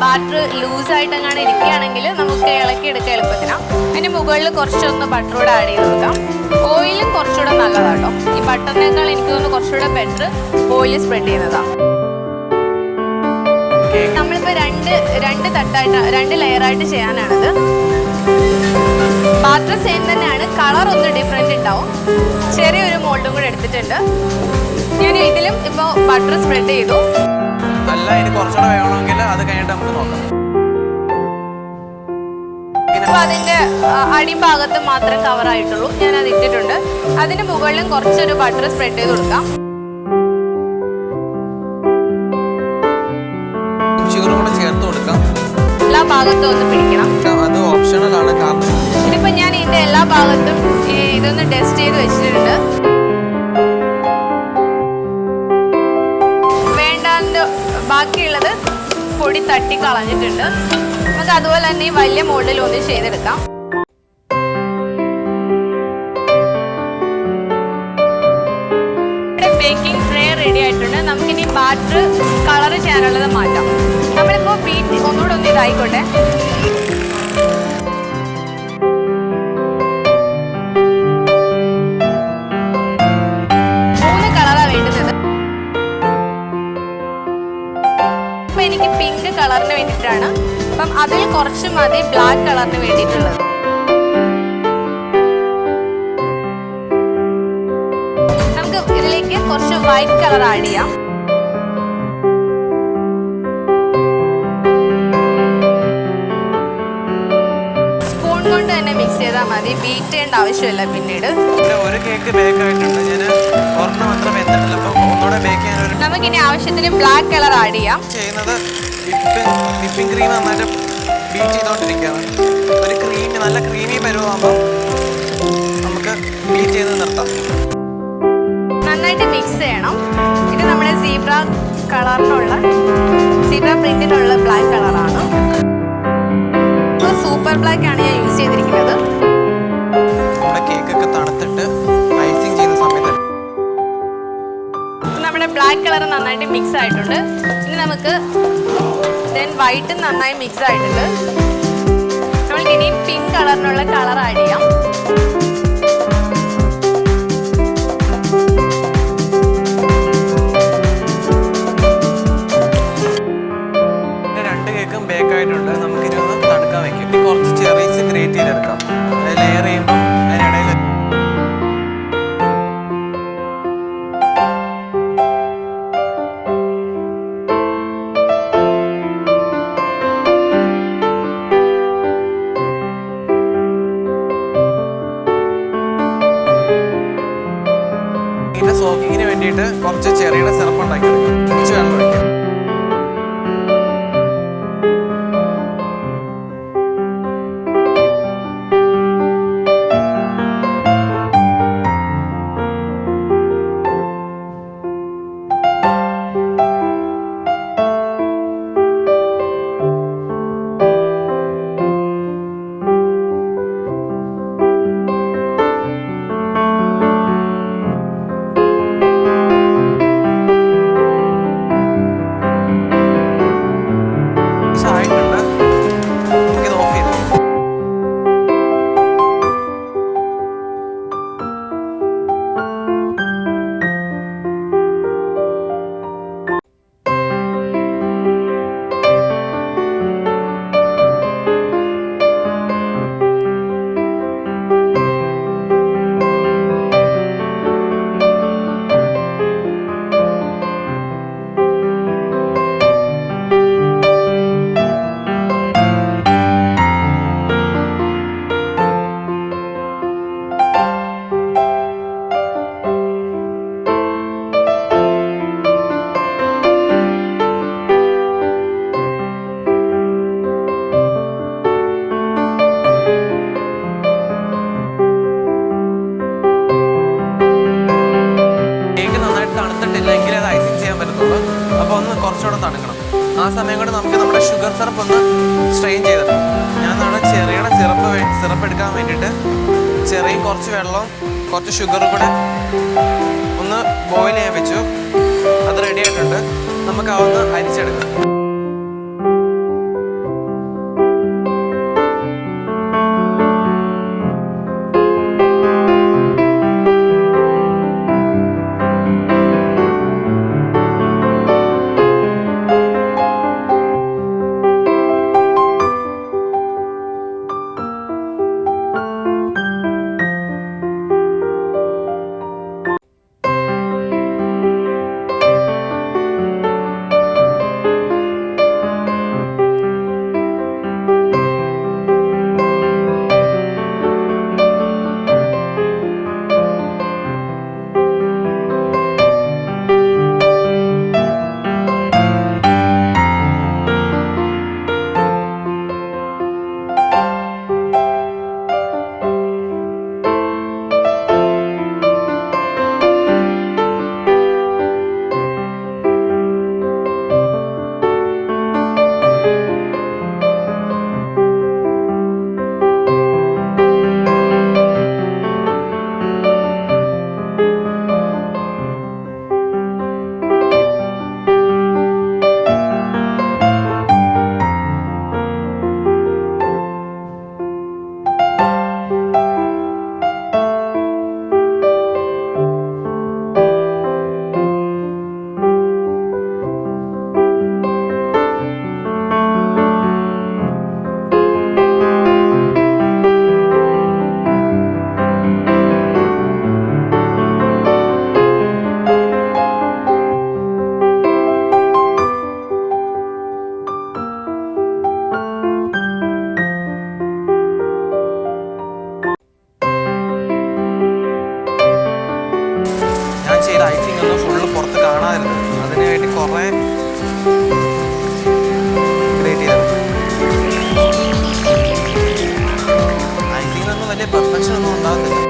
[SPEAKER 2] ബാറ്റർ ലൂസായിട്ട് എങ്ങാനും ഇരിക്കുകയാണെങ്കിൽ നമുക്ക് ഇളക്കിയെടുക്കാൻ എളുപ്പത്തിനാണ്. അതിന് മുകളിൽ കുറച്ചൊന്ന് ബട്ടർ കൂടെ ആഡ് ചെയ്ത് കൊടുക്കാം. ഓയിലും കുറച്ചുകൂടെ നല്ലതാട്ടോ. ഈ ബട്ടറിനേക്കാൾ എനിക്ക് തോന്നുന്നു കുറച്ചുകൂടെ ബെറ്റർ ഓയിൽ സ്പ്രെഡ് ചെയ്യുന്നതാണ്. നമ്മളിപ്പോൾ രണ്ട് ലെയറായിട്ട് ചെയ്യാനാണിത്. ബാറ്റർ സെയിം തന്നെയാണ്, കളർ ഒന്ന് ഡിഫറെൻ്റ് ഉണ്ടാവും. ചെറിയൊരു മോൾഡും കൂടെ എടുത്തിട്ടുണ്ട്. ഞാൻ ഇതിലും ഇപ്പോൾ ബട്ടർ സ്പ്രെഡ് ചെയ്തു.
[SPEAKER 3] അല്ല, ഇനി കുറച്ചുകൂടെ വേണമെങ്കിൽ അത് കഴിഞ്ഞിട്ട് നമുക്ക് നോക്കാം.
[SPEAKER 2] അപ്പോൾ അതിൻ്റെ അടിഭാഗത്ത് മാത്രം കവറായിട്ടുള്ളൂ, ഞാൻ അത് ഇട്ടിട്ടുണ്ട്. അതിന് മുകളിലും കുറച്ചൊരു ബട്ടർ സ്പ്രെഡ് ചെയ്ത് കൊടുക്കാം.
[SPEAKER 3] ഷുഗറും കൂടെ ചേർത്ത് കൊടുക്കാം.
[SPEAKER 2] എല്ലാ ഭാഗത്തും ഒന്ന് പിടിക്കണം.
[SPEAKER 3] അത് ഓപ്ഷണലാണ്. കാരണം
[SPEAKER 2] ഇതിപ്പോൾ ഞാൻ ഇതിൻ്റെ എല്ലാ ഭാഗത്തും ഇതൊന്ന് ടെസ്റ്റ് ചെയ്ത് വെച്ചിട്ടുണ്ട്. വേണ്ടാണ്ട് ബാക്കിയുള്ളത് പൊടി തട്ടി കളഞ്ഞിട്ടുണ്ട്. നമുക്ക് അതുപോലെ തന്നെ ഈ വലിയ മോൾഡിൽ ഒന്ന് ചെയ്തെടുക്കാം. ഇവിടെ ബേക്കിംഗ് ട്രേ റെഡി ആയിട്ടുണ്ട്. നമുക്കിനി ബാറ്റർ കളർ ചെയ്യാനുള്ളത് മാറ്റാം. നമ്മളിപ്പോൾ ബീറ്റ് ഒന്നുകൂടെ ഒന്ന് ഇതായിക്കോട്ടെ. എനിക്ക് പിങ്ക് കളറിന് വേണ്ടിയിട്ടാണ്. അപ്പം അതിൽ കുറച്ച് മതി ബ്ലാക്ക് കളറിന് വേണ്ടിയിട്ടുള്ളത്. നമുക്ക് ഇതിലേക്ക് കുറച്ച് വൈറ്റ് കളർ ആഡ് ചെയ്യാം. സ്പൂൺ കൊണ്ട് തന്നെ മിക്സ് ചെയ്താൽ മതി, ബീറ്റ് ചെയ്യേണ്ട ആവശ്യമില്ല. പിന്നീട്
[SPEAKER 3] ഒരു കേക്ക് ബേക്ക് ആയിട്ടുണ്ട്. ഞാൻ ഒരെണ്ണം മാത്രം വെച്ചിട്ടില്ല. അപ്പോൾ ഒന്നുകൂടെ ബേക്ക് ചെയ്യാൻ
[SPEAKER 2] നമുക്കിനി ആവശ്യത്തിന് ബ്ലാക്ക് കളർ ആഡ് ചെയ്യാം.
[SPEAKER 3] ചെയ്യുന്നത് വിപ്പിംഗ് ക്രീം നന്നായിട്ട് ബീറ്റ് ചെയ്തുകൊണ്ടിരിക്കുകയാണ്. ഒരു നല്ല ക്രീമി പരുവാകുമ്പോൾ നമുക്ക് ബീറ്റ് ചെയ്ത് നിർത്താം.
[SPEAKER 2] നന്നായിട്ട് മിക്സ് ചെയ്യണം. ഇത് നമ്മുടെ സീബ്ര പ്രിന്റിനുള്ള ബ്ലാക്ക് കളറാണ്. സൂപ്പർ ബ്ലാക്ക് ആണ് ഞാൻ യൂസ് ചെയ്തിരിക്കുന്നത്.
[SPEAKER 3] നമ്മുടെ കേക്കൊക്കെ തണുത്തിട്ട് ഐസിങ് ചെയ്യുന്ന സമയത്ത്
[SPEAKER 2] നമ്മുടെ ബ്ലാക്ക് കളർ നന്നായിട്ട് മിക്സ് ആയിട്ടുണ്ട്. ഇനി നമുക്ക് വൈറ്റും നന്നായി മിക്സ് ആയിട്ടുണ്ട്. നമ്മൾക്ക് ഇനി പിങ്ക് കളറിനുള്ള കളർ ആഡ് ചെയ്യാം.
[SPEAKER 3] രണ്ട് കേക്കും ബേക്ക് ആയിട്ടുണ്ട്. നമുക്കിനി ഒന്ന് തണുക്കാൻ വെക്കാം. കുറച്ച് ചെറീസ് ഗ്രേറ്റ് ചെയ്തെടുക്കാം. ലെയർ ചെയ്യുമ്പോൾ അതിനിടയിൽ സോക്കിങ്ങിന് വേണ്ടിയിട്ട് കുറച്ച് ചെറിയുടെ സിറപ്പ് ഉണ്ടാക്കി കുറച്ച് വെള്ളം ഒഴിക്കാം. കുറച്ചുകൂടെ തണുക്കണം. ആ സമയം കൊണ്ട് നമുക്ക് നമ്മുടെ ഷുഗർ സിറപ്പ് ഒന്ന് സ്ട്രെയിൻ ചെയ്തെടുക്കാം. ഞാൻ നമ്മുടെ ചെറിയുടെ സിറപ്പ് എടുക്കാൻ വേണ്ടിയിട്ട് ചെറിയും കുറച്ച് വെള്ളവും കുറച്ച് ഷുഗറും കൂടെ ഒന്ന് ബോയിൽ ചെയ്യാൻ വെച്ചു. അത് റെഡി ആയിട്ടുണ്ട്. നമുക്ക് അതൊന്ന് അരിച്ചെടുക്കാം. ഐസിങ് ഒന്നും ഫുള്ള് പുറത്ത് കാണാതിരുന്നു. അതിന് വേണ്ടി കുറേ ക്രിയേറ്റ് ചെയ്തിട്ടുണ്ട്. ഐസിങ്ങിനൊന്നും വലിയ പെർഫെക്ഷൻ ഒന്നും ഉണ്ടാകുന്നില്ല.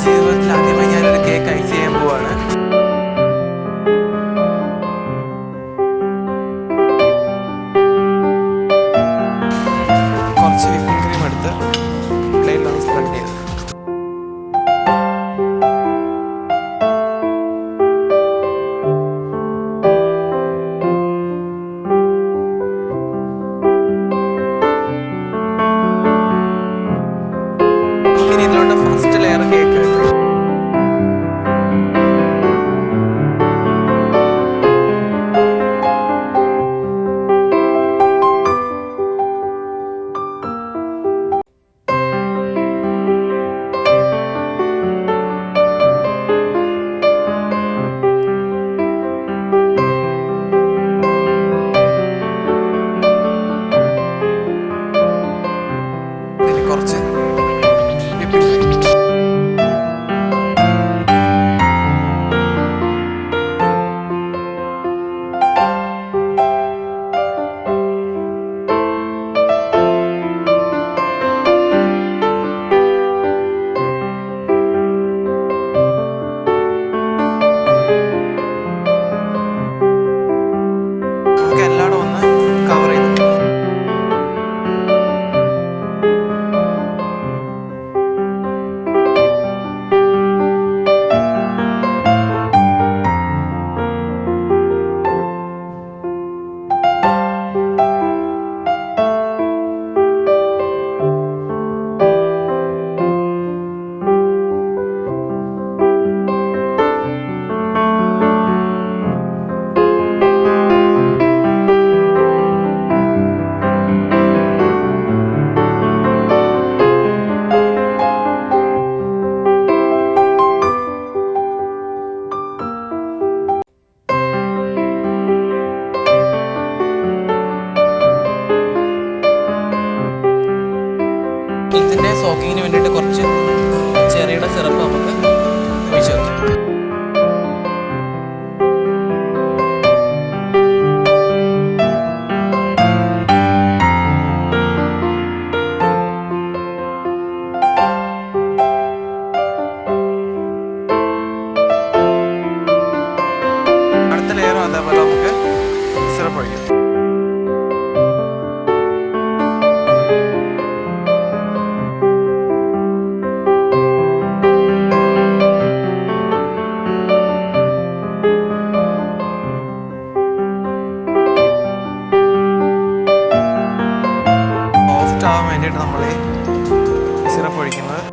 [SPEAKER 3] ജീവിതത്തിൽ ആദ്യമായി ഞാനൊരു കേക്ക് ഐസ് ചെയ്യാൻ പോവാണ്. കുറച്ച് വിപ്പിംഗ് ക്രീം എടുത്ത് പ്ലേറ്റിലൊന്ന് സ്പ്രെഡ് ചെയ്ത് ഇനി ഇതിലോട്ട് ഫസ്റ്റ് ലെയർ കേക്ക് കുറച്ച് എല്ലായിടും ഒന്ന് കവർ ചെയ്തു. ഇതിൻ്റെ സോക്കിങ്ങിന് വേണ്ടിയിട്ട് കുറച്ച് ചെറിയുടെ സിറപ്പ് നമുക്ക് ഒഴിച്ച് വെക്കാം. സിറപ്പ് ഒഴിക്കും. സോഫ്റ്റ് ആവാൻ വേണ്ടിയിട്ട് നമ്മൾ ഈ സിറപ്പ് ഒഴിക്കുന്നത്.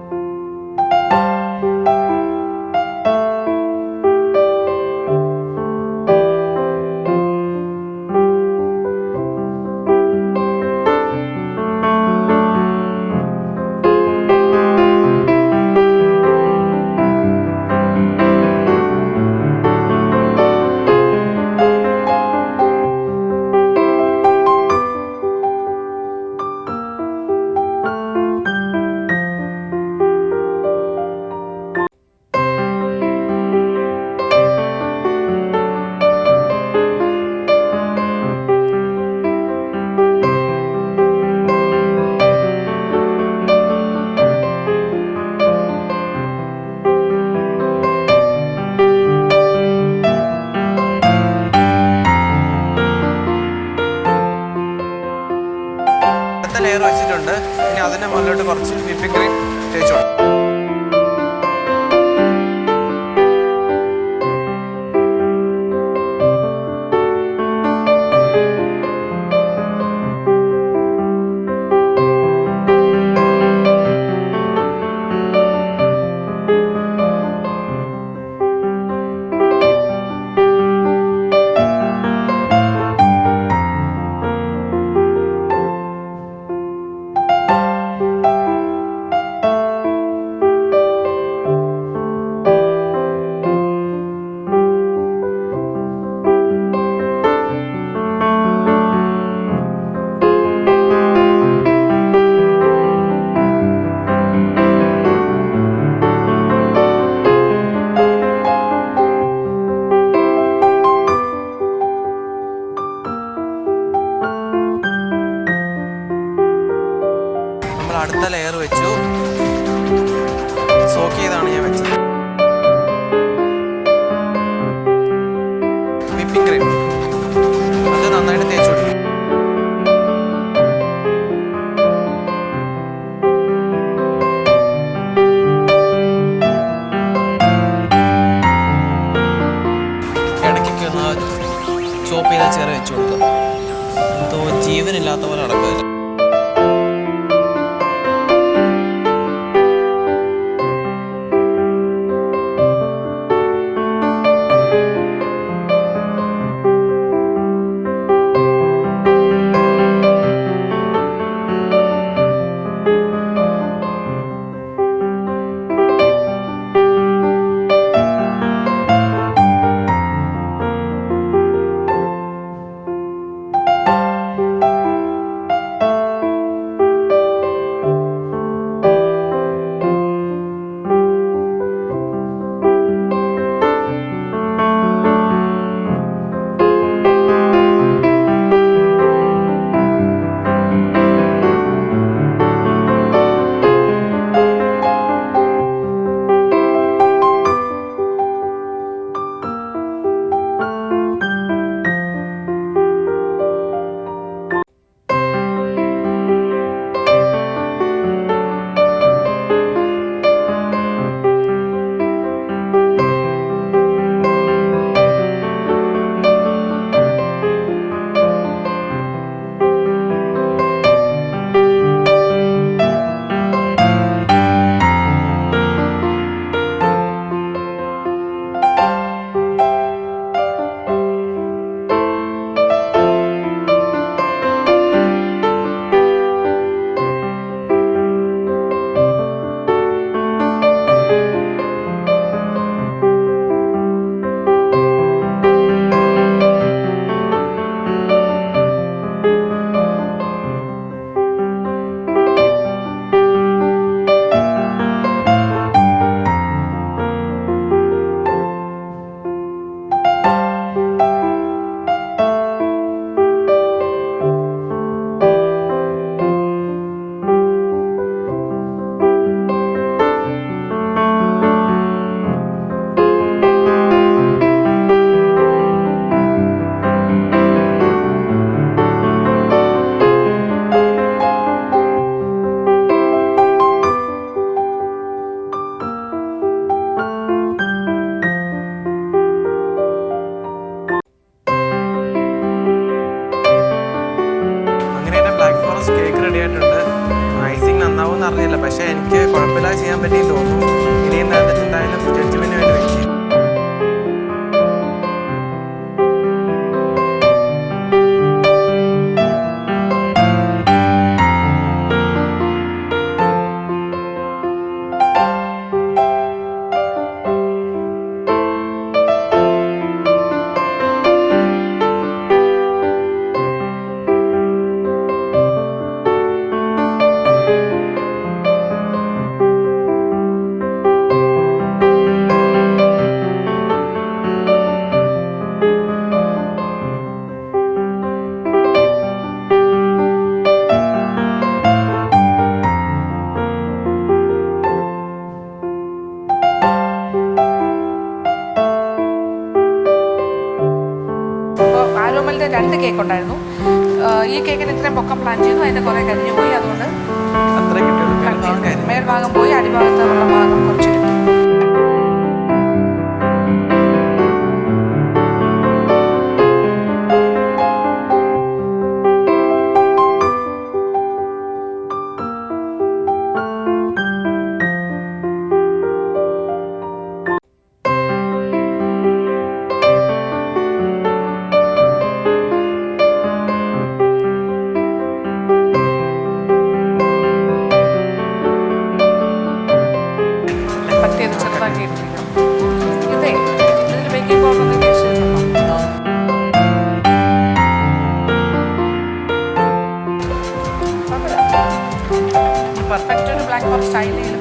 [SPEAKER 3] ലെയർ വെച്ചിട്ടുണ്ട്. ഇനി അതിൻ്റെ മുകളിലോട്ട് കുറച്ച് വിപ്പിംഗ് ക്രീം തേച്ചു. അടുത്ത ലെയർ വെച്ചു. സോക്ക് ചെയ്താണ് ഞാൻ വെച്ചത്. വിപ്പിംഗ് ക്രീം അത് നന്നായിട്ട് തേച്ചു കൊടുക്കും. ഇടയ്ക്കൊക്കെ ഒന്ന് ചോപ്പ് ചെയ്ത ചേർ വെച്ചു കൊടുക്കുക. എന്തോ ജീവനില്ലാത്ത പോലെ നടക്കുക. പക്ഷേ എനിക്ക് കുഴപ്പമില്ലാതെ ചെയ്യാൻ പറ്റിയെന്ന് തോന്നുന്നു. ഇനി എന്തായാലും ജഡ്ജ്മെൻറ്റിന് വേണ്ടി വെയിറ്റ് ചെയ്യും.
[SPEAKER 1] ആരോമലിൻ്റെ 2 കേക്ക് ഉണ്ടായിരുന്നു. ഈ കേക്കിന് ഇത്രയും പൊക്കം പ്ലാൻ ചെയ്തു, അതിൻ്റെ കുറേ കരിഞ്ഞു പോയി. അതുകൊണ്ട്
[SPEAKER 3] അത്ര കിട്ടും.
[SPEAKER 1] മേൽഭാഗം പോയി, അടിഭാഗത്തുള്ള ഭാഗം കുറച്ച് കിട്ടി. പറ്റിയത് ചെറുതാക്കി ഇട്ടിരിക്കണം. ഇതേ ഇതിൽ ബേക്കിംഗ് പൗഡർ ഒന്നും യൂസ് ചെയ്തിട്ടുണ്ടോ? പെർഫെക്റ്റ് ഒരു ബ്ലാക്ക് ഫോറസ്റ്റ് സ്റ്റൈലിൽ